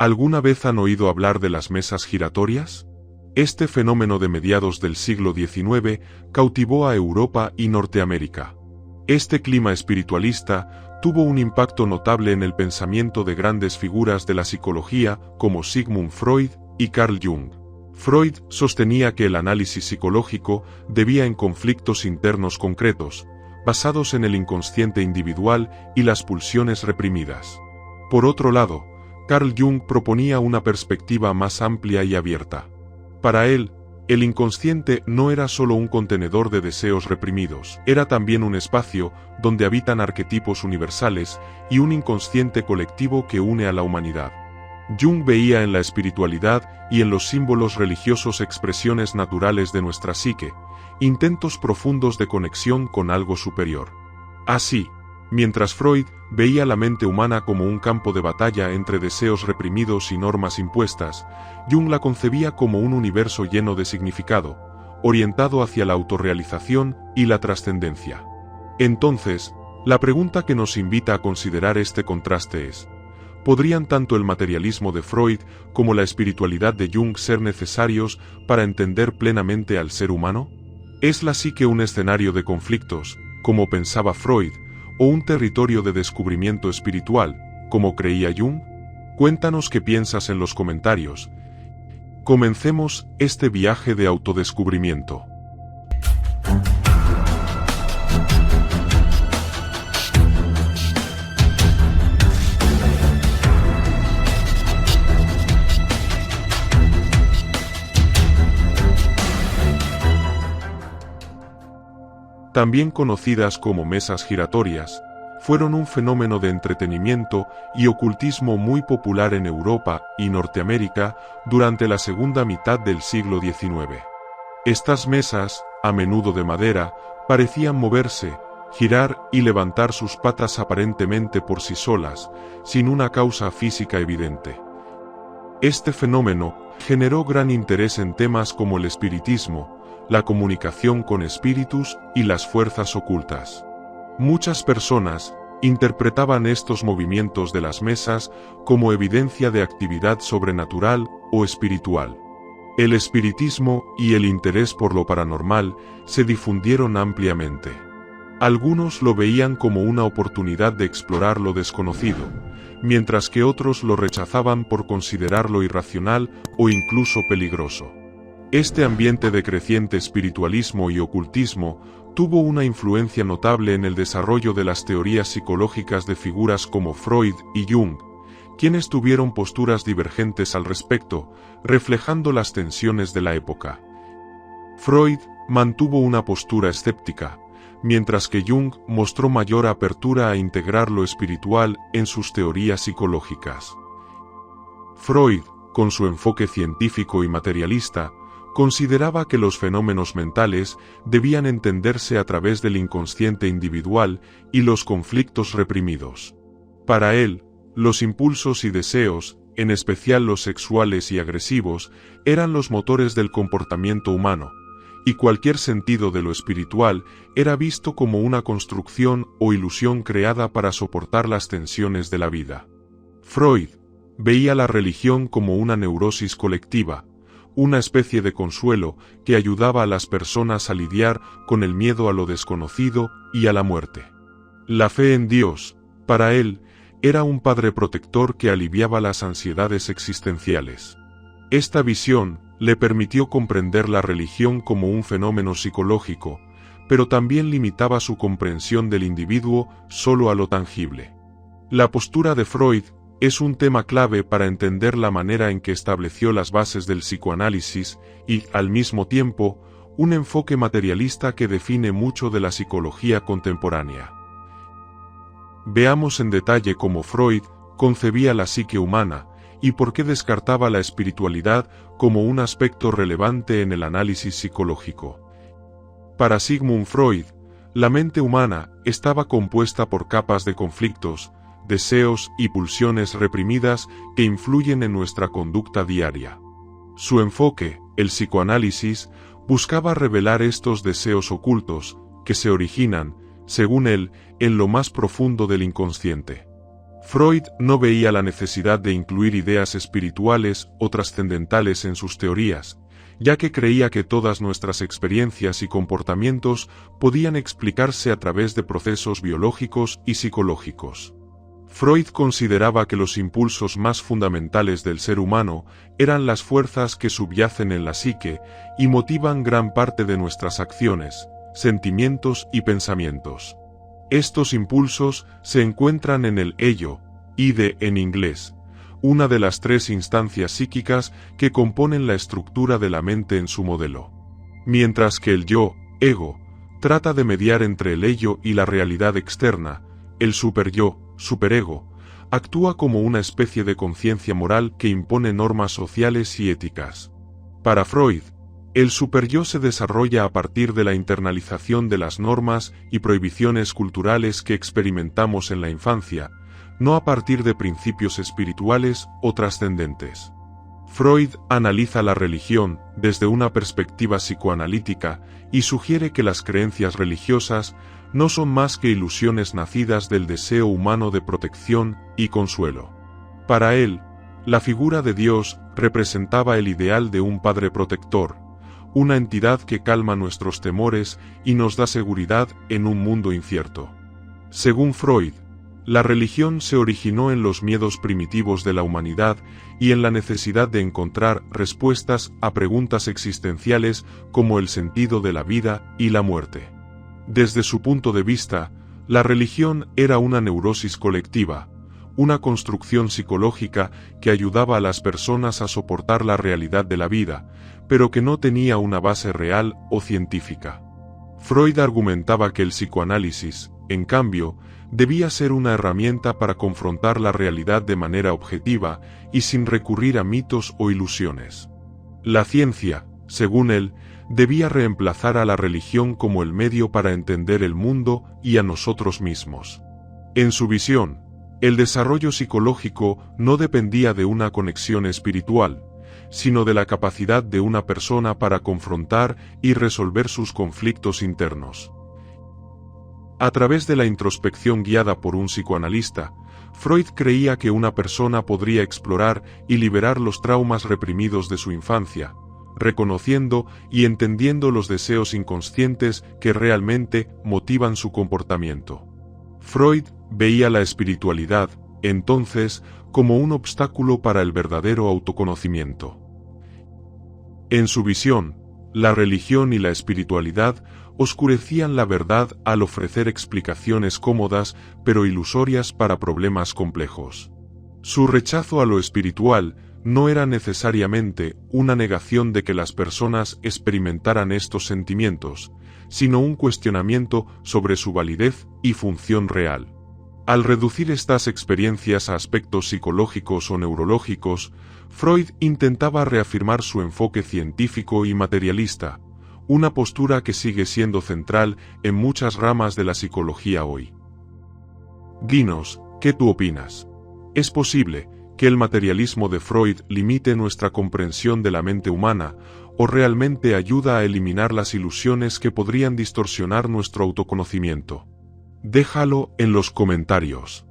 ¿Alguna vez han oído hablar de las mesas giratorias? Este fenómeno de mediados del siglo XIX cautivó a Europa y Norteamérica. Este clima espiritualista tuvo un impacto notable en el pensamiento de grandes figuras de la psicología como Sigmund Freud y Carl Jung. Freud sostenía que el análisis psicológico debía en conflictos internos concretos, basados en el inconsciente individual y las pulsiones reprimidas. Por otro lado, Carl Jung proponía una perspectiva más amplia y abierta. Para él, el inconsciente no era solo un contenedor de deseos reprimidos, era también un espacio donde habitan arquetipos universales y un inconsciente colectivo que une a la humanidad. Jung veía en la espiritualidad y en los símbolos religiosos expresiones naturales de nuestra psique, intentos profundos de conexión con algo superior. Así, mientras Freud veía la mente humana como un campo de batalla entre deseos reprimidos y normas impuestas, Jung la concebía como un universo lleno de significado, orientado hacia la autorrealización y la trascendencia. Entonces, la pregunta que nos invita a considerar este contraste es: ¿podrían tanto el materialismo de Freud como la espiritualidad de Jung ser necesarios para entender plenamente al ser humano? ¿Es la psique un escenario de conflictos, como pensaba Freud, o un territorio de descubrimiento espiritual, como creía Jung? Cuéntanos qué piensas en los comentarios. Comencemos este viaje de autodescubrimiento. También conocidas como mesas giratorias, fueron un fenómeno de entretenimiento y ocultismo muy popular en Europa y Norteamérica durante la segunda mitad del siglo XIX. Estas mesas, a menudo de madera, parecían moverse, girar y levantar sus patas aparentemente por sí solas, sin una causa física evidente. Este fenómeno generó gran interés en temas como el espiritismo, la comunicación con espíritus y las fuerzas ocultas. Muchas personas interpretaban estos movimientos de las mesas como evidencia de actividad sobrenatural o espiritual. El espiritismo y el interés por lo paranormal se difundieron ampliamente. Algunos lo veían como una oportunidad de explorar lo desconocido, mientras que otros lo rechazaban por considerarlo irracional o incluso peligroso. Este ambiente de creciente espiritualismo y ocultismo tuvo una influencia notable en el desarrollo de las teorías psicológicas de figuras como Freud y Jung, quienes tuvieron posturas divergentes al respecto, reflejando las tensiones de la época. Freud mantuvo una postura escéptica, mientras que Jung mostró mayor apertura a integrar lo espiritual en sus teorías psicológicas. Freud, con su enfoque científico y materialista, consideraba que los fenómenos mentales debían entenderse a través del inconsciente individual y los conflictos reprimidos. Para él, los impulsos y deseos, en especial los sexuales y agresivos, eran los motores del comportamiento humano, y cualquier sentido de lo espiritual era visto como una construcción o ilusión creada para soportar las tensiones de la vida. Freud veía la religión como una neurosis colectiva, una especie de consuelo que ayudaba a las personas a lidiar con el miedo a lo desconocido y a la muerte. La fe en Dios, para él, era un padre protector que aliviaba las ansiedades existenciales. Esta visión le permitió comprender la religión como un fenómeno psicológico, pero también limitaba su comprensión del individuo solo a lo tangible. La postura de Freud es un tema clave para entender la manera en que estableció las bases del psicoanálisis y, al mismo tiempo, un enfoque materialista que define mucho de la psicología contemporánea. Veamos en detalle cómo Freud concebía la psique humana y por qué descartaba la espiritualidad como un aspecto relevante en el análisis psicológico. Para Sigmund Freud, la mente humana estaba compuesta por capas de conflictos, deseos y pulsiones reprimidas que influyen en nuestra conducta diaria. Su enfoque, el psicoanálisis, buscaba revelar estos deseos ocultos, que se originan, según él, en lo más profundo del inconsciente. Freud no veía la necesidad de incluir ideas espirituales o trascendentales en sus teorías, ya que creía que todas nuestras experiencias y comportamientos podían explicarse a través de procesos biológicos y psicológicos. Freud consideraba que los impulsos más fundamentales del ser humano eran las fuerzas que subyacen en la psique y motivan gran parte de nuestras acciones, sentimientos y pensamientos. Estos impulsos se encuentran en el ello, ide en inglés, una de las tres instancias psíquicas que componen la estructura de la mente en su modelo. Mientras que el yo, ego, trata de mediar entre el ello y la realidad externa, el superyo, superego, actúa como una especie de conciencia moral que impone normas sociales y éticas. Para Freud, el superyo se desarrolla a partir de la internalización de las normas y prohibiciones culturales que experimentamos en la infancia, no a partir de principios espirituales o trascendentes. Freud analiza la religión desde una perspectiva psicoanalítica y sugiere que las creencias religiosas no son más que ilusiones nacidas del deseo humano de protección y consuelo. Para él, la figura de Dios representaba el ideal de un padre protector, una entidad que calma nuestros temores y nos da seguridad en un mundo incierto. Según Freud, la religión se originó en los miedos primitivos de la humanidad y en la necesidad de encontrar respuestas a preguntas existenciales como el sentido de la vida y la muerte. Desde su punto de vista, la religión era una neurosis colectiva, una construcción psicológica que ayudaba a las personas a soportar la realidad de la vida, pero que no tenía una base real o científica. Freud argumentaba que el psicoanálisis, en cambio, debía ser una herramienta para confrontar la realidad de manera objetiva y sin recurrir a mitos o ilusiones. La ciencia, según él, debía reemplazar a la religión como el medio para entender el mundo y a nosotros mismos. En su visión, el desarrollo psicológico no dependía de una conexión espiritual, sino de la capacidad de una persona para confrontar y resolver sus conflictos internos. A través de la introspección guiada por un psicoanalista, Freud creía que una persona podría explorar y liberar los traumas reprimidos de su infancia, reconociendo y entendiendo los deseos inconscientes que realmente motivan su comportamiento. Freud veía la espiritualidad, entonces, como un obstáculo para el verdadero autoconocimiento. En su visión, la religión y la espiritualidad oscurecían la verdad al ofrecer explicaciones cómodas pero ilusorias para problemas complejos. Su rechazo a lo espiritual no era necesariamente una negación de que las personas experimentaran estos sentimientos, sino un cuestionamiento sobre su validez y función real. Al reducir estas experiencias a aspectos psicológicos o neurológicos, Freud intentaba reafirmar su enfoque científico y materialista, una postura que sigue siendo central en muchas ramas de la psicología hoy. Dinos, ¿qué tú opinas? ¿Es posible que el materialismo de Freud limite nuestra comprensión de la mente humana o realmente ayuda a eliminar las ilusiones que podrían distorsionar nuestro autoconocimiento? Déjalo en los comentarios.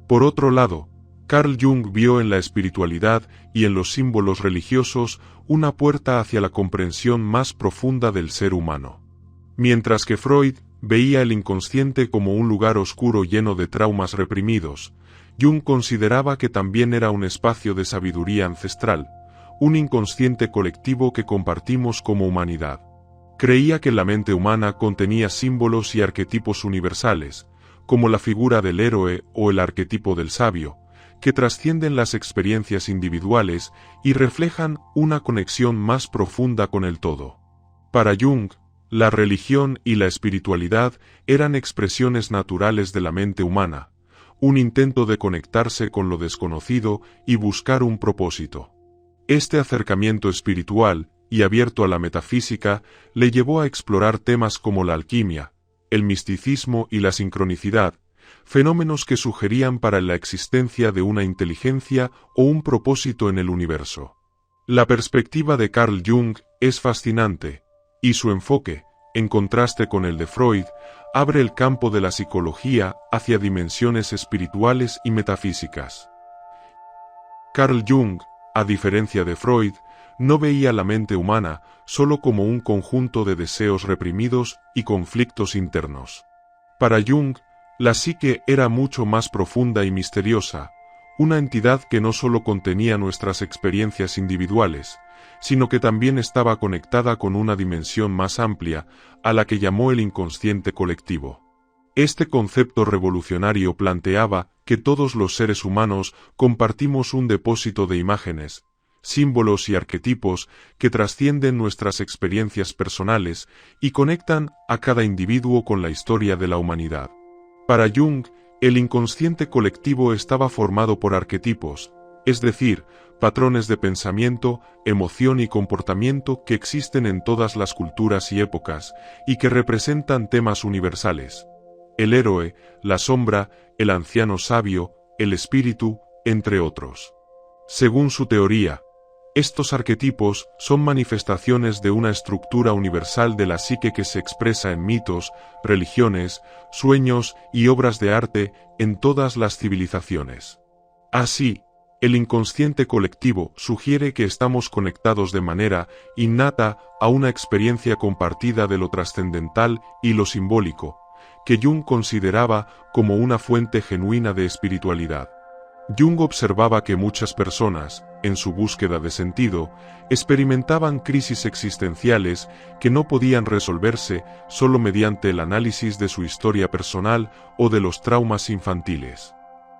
Por otro lado, Carl Jung vio en la espiritualidad y en los símbolos religiosos una puerta hacia la comprensión más profunda del ser humano. Mientras que Freud veía el inconsciente como un lugar oscuro lleno de traumas reprimidos, Jung consideraba que también era un espacio de sabiduría ancestral, un inconsciente colectivo que compartimos como humanidad. Creía que la mente humana contenía símbolos y arquetipos universales, como la figura del héroe o el arquetipo del sabio, que trascienden las experiencias individuales y reflejan una conexión más profunda con el todo. Para Jung, la religión y la espiritualidad eran expresiones naturales de la mente humana, un intento de conectarse con lo desconocido y buscar un propósito. Este acercamiento espiritual, y abierto a la metafísica, le llevó a explorar temas como la alquimia, el misticismo y la sincronicidad, fenómenos que sugerían para la existencia de una inteligencia o un propósito en el universo. La perspectiva de Carl Jung es fascinante, y su enfoque, en contraste con el de Freud, abre el campo de la psicología hacia dimensiones espirituales y metafísicas. Carl Jung, a diferencia de Freud, no veía la mente humana solo como un conjunto de deseos reprimidos y conflictos internos. Para Jung, la psique era mucho más profunda y misteriosa, una entidad que no solo contenía nuestras experiencias individuales, sino que también estaba conectada con una dimensión más amplia, a la que llamó el inconsciente colectivo. Este concepto revolucionario planteaba que todos los seres humanos compartimos un depósito de imágenes, símbolos y arquetipos que trascienden nuestras experiencias personales y conectan a cada individuo con la historia de la humanidad. Para Jung, el inconsciente colectivo estaba formado por arquetipos, es decir, patrones de pensamiento, emoción y comportamiento que existen en todas las culturas y épocas, y que representan temas universales: el héroe, la sombra, el anciano sabio, el espíritu, entre otros. Según su teoría, estos arquetipos son manifestaciones de una estructura universal de la psique que se expresa en mitos, religiones, sueños y obras de arte en todas las civilizaciones. Así, el inconsciente colectivo sugiere que estamos conectados de manera innata a una experiencia compartida de lo trascendental y lo simbólico, que Jung consideraba como una fuente genuina de espiritualidad. Jung observaba que muchas personas, en su búsqueda de sentido, experimentaban crisis existenciales que no podían resolverse solo mediante el análisis de su historia personal o de los traumas infantiles.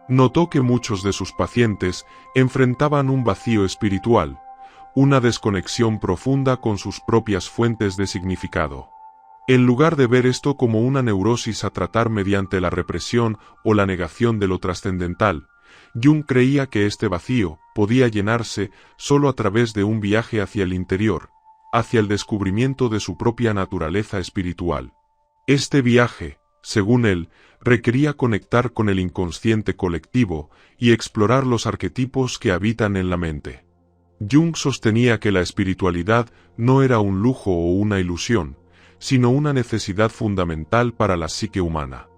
Notó que muchos de sus pacientes enfrentaban un vacío espiritual, una desconexión profunda con sus propias fuentes de significado. En lugar de ver esto como una neurosis a tratar mediante la represión o la negación de lo trascendental, Jung creía que este vacío podía llenarse solo a través de un viaje hacia el interior, hacia el descubrimiento de su propia naturaleza espiritual. Este viaje, según él, requería conectar con el inconsciente colectivo y explorar los arquetipos que habitan en la mente. Jung sostenía que la espiritualidad no era un lujo o una ilusión, sino una necesidad fundamental para la psique humana.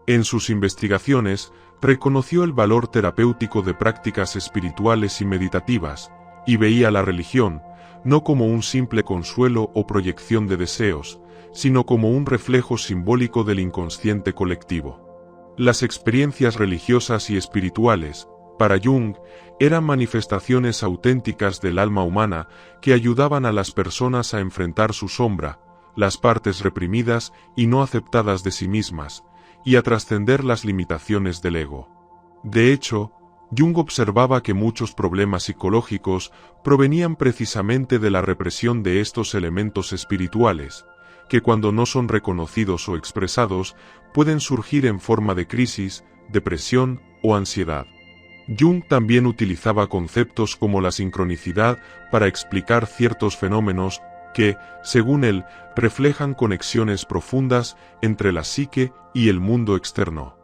En sus investigaciones, reconoció el valor terapéutico de prácticas espirituales y meditativas, y veía la religión, no como un simple consuelo o proyección de deseos, sino como un reflejo simbólico del inconsciente colectivo. Las experiencias religiosas y espirituales, para Jung, eran manifestaciones auténticas del alma humana que ayudaban a las personas a enfrentar su sombra, las partes reprimidas y no aceptadas de sí mismas, y a trascender las limitaciones del ego. De hecho, Jung observaba que muchos problemas psicológicos provenían precisamente de la represión de estos elementos espirituales, que cuando no son reconocidos o expresados, pueden surgir en forma de crisis, depresión o ansiedad. Jung también utilizaba conceptos como la sincronicidad para explicar ciertos fenómenos que, según él, reflejan conexiones profundas entre la psique y el mundo externo.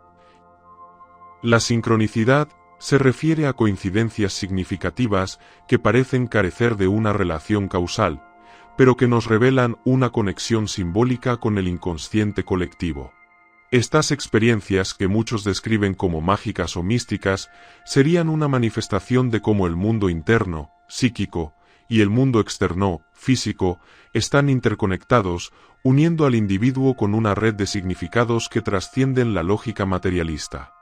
La sincronicidad se refiere a coincidencias significativas que parecen carecer de una relación causal, pero que nos revelan una conexión simbólica con el inconsciente colectivo. Estas experiencias, que muchos describen como mágicas o místicas, serían una manifestación de cómo el mundo interno, psíquico, y el mundo externo, físico, están interconectados, uniendo al individuo con una red de significados que trascienden la lógica materialista.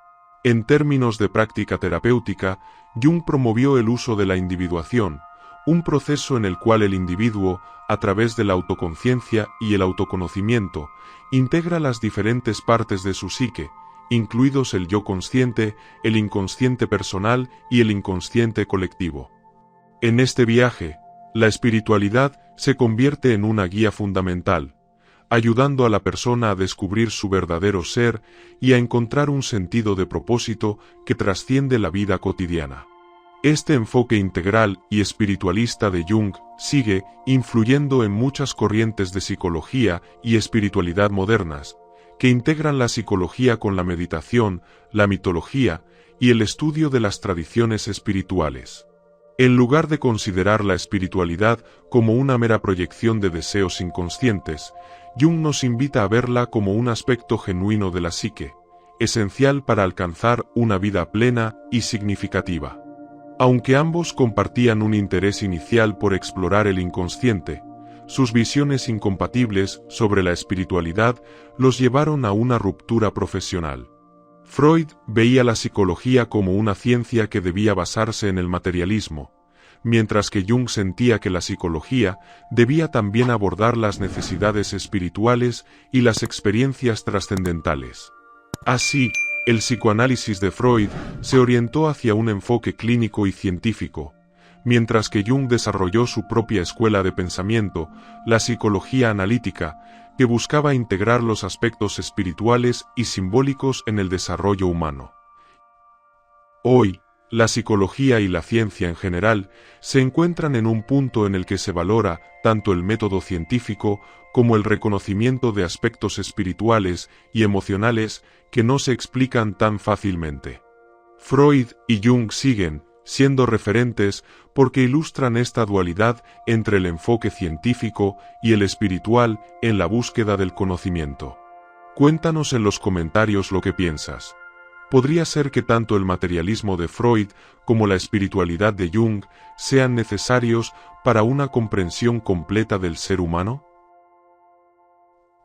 En términos de práctica terapéutica, Jung promovió el uso de la individuación, un proceso en el cual el individuo, a través de la autoconciencia y el autoconocimiento, integra las diferentes partes de su psique, incluidos el yo consciente, el inconsciente personal y el inconsciente colectivo. En este viaje, la espiritualidad se convierte en una guía fundamental, ayudando a la persona a descubrir su verdadero ser y a encontrar un sentido de propósito que trasciende la vida cotidiana. Este enfoque integral y espiritualista de Jung sigue influyendo en muchas corrientes de psicología y espiritualidad modernas, que integran la psicología con la meditación, la mitología y el estudio de las tradiciones espirituales. En lugar de considerar la espiritualidad como una mera proyección de deseos inconscientes, Jung nos invita a verla como un aspecto genuino de la psique, esencial para alcanzar una vida plena y significativa. Aunque ambos compartían un interés inicial por explorar el inconsciente, sus visiones incompatibles sobre la espiritualidad los llevaron a una ruptura profesional. Freud veía la psicología como una ciencia que debía basarse en el materialismo, mientras que Jung sentía que la psicología debía también abordar las necesidades espirituales y las experiencias trascendentales. Así, el psicoanálisis de Freud se orientó hacia un enfoque clínico y científico, mientras que Jung desarrolló su propia escuela de pensamiento, la psicología analítica, que buscaba integrar los aspectos espirituales y simbólicos en el desarrollo humano. Hoy, la psicología y la ciencia en general se encuentran en un punto en el que se valora tanto el método científico como el reconocimiento de aspectos espirituales y emocionales que no se explican tan fácilmente. Freud y Jung siguen siendo referentes porque ilustran esta dualidad entre el enfoque científico y el espiritual en la búsqueda del conocimiento. Cuéntanos en los comentarios lo que piensas. ¿Podría ser que tanto el materialismo de Freud como la espiritualidad de Jung sean necesarios para una comprensión completa del ser humano?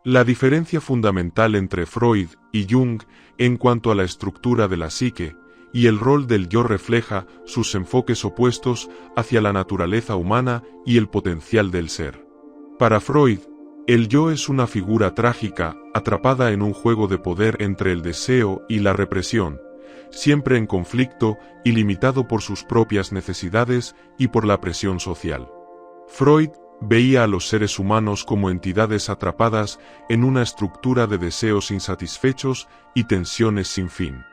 La diferencia fundamental entre Freud y Jung en cuanto a la estructura de la psique y el rol del yo refleja sus enfoques opuestos hacia la naturaleza humana y el potencial del ser. Para Freud, el yo es una figura trágica, atrapada en un juego de poder entre el deseo y la represión, siempre en conflicto y limitado por sus propias necesidades y por la presión social. Freud veía a los seres humanos como entidades atrapadas en una estructura de deseos insatisfechos y tensiones sin fin.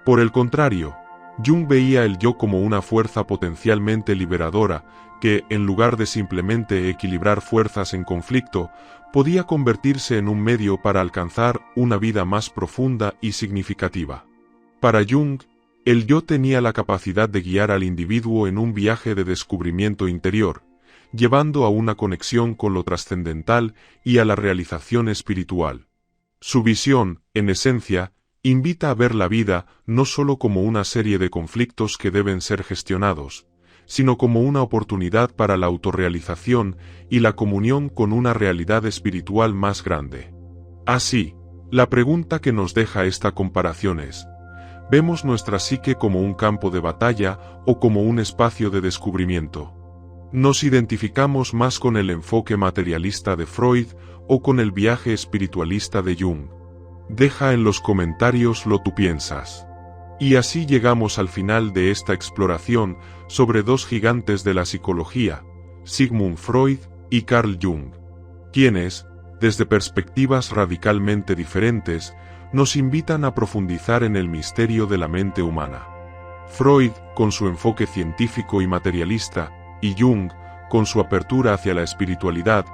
Por el contrario, Jung veía el yo como una fuerza potencialmente liberadora que, en lugar de simplemente equilibrar fuerzas en conflicto, podía convertirse en un medio para alcanzar una vida más profunda y significativa. Para Jung, el yo tenía la capacidad de guiar al individuo en un viaje de descubrimiento interior, llevando a una conexión con lo trascendental y a la realización espiritual. Su visión, en esencia, invita a ver la vida no solo como una serie de conflictos que deben ser gestionados, sino como una oportunidad para la autorrealización y la comunión con una realidad espiritual más grande. Así, la pregunta que nos deja esta comparación es: ¿vemos nuestra psique como un campo de batalla o como un espacio de descubrimiento? ¿Nos identificamos más con el enfoque materialista de Freud o con el viaje espiritualista de Jung? Deja en los comentarios lo que tú piensas. Y así llegamos al final de esta exploración sobre dos gigantes de la psicología, Sigmund Freud y Carl Jung, quienes, desde perspectivas radicalmente diferentes, nos invitan a profundizar en el misterio de la mente humana. Freud, con su enfoque científico y materialista, y Jung, con su apertura hacia la espiritualidad,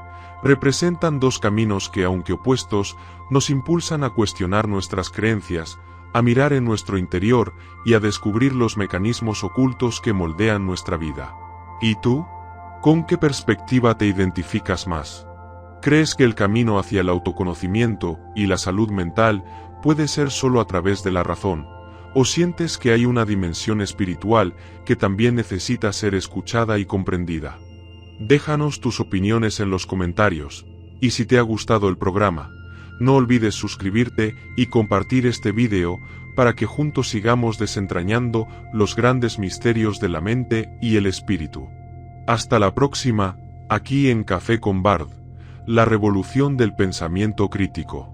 representan dos caminos que, aunque opuestos, nos impulsan a cuestionar nuestras creencias, a mirar en nuestro interior y a descubrir los mecanismos ocultos que moldean nuestra vida. ¿Y tú? ¿Con qué perspectiva te identificas más? ¿Crees que el camino hacia el autoconocimiento y la salud mental puede ser solo a través de la razón? ¿O sientes que hay una dimensión espiritual que también necesita ser escuchada y comprendida? Déjanos tus opiniones en los comentarios, y si te ha gustado el programa, no olvides suscribirte y compartir este video para que juntos sigamos desentrañando los grandes misterios de la mente y el espíritu. Hasta la próxima, aquí en Café con Bard, la revolución del pensamiento crítico.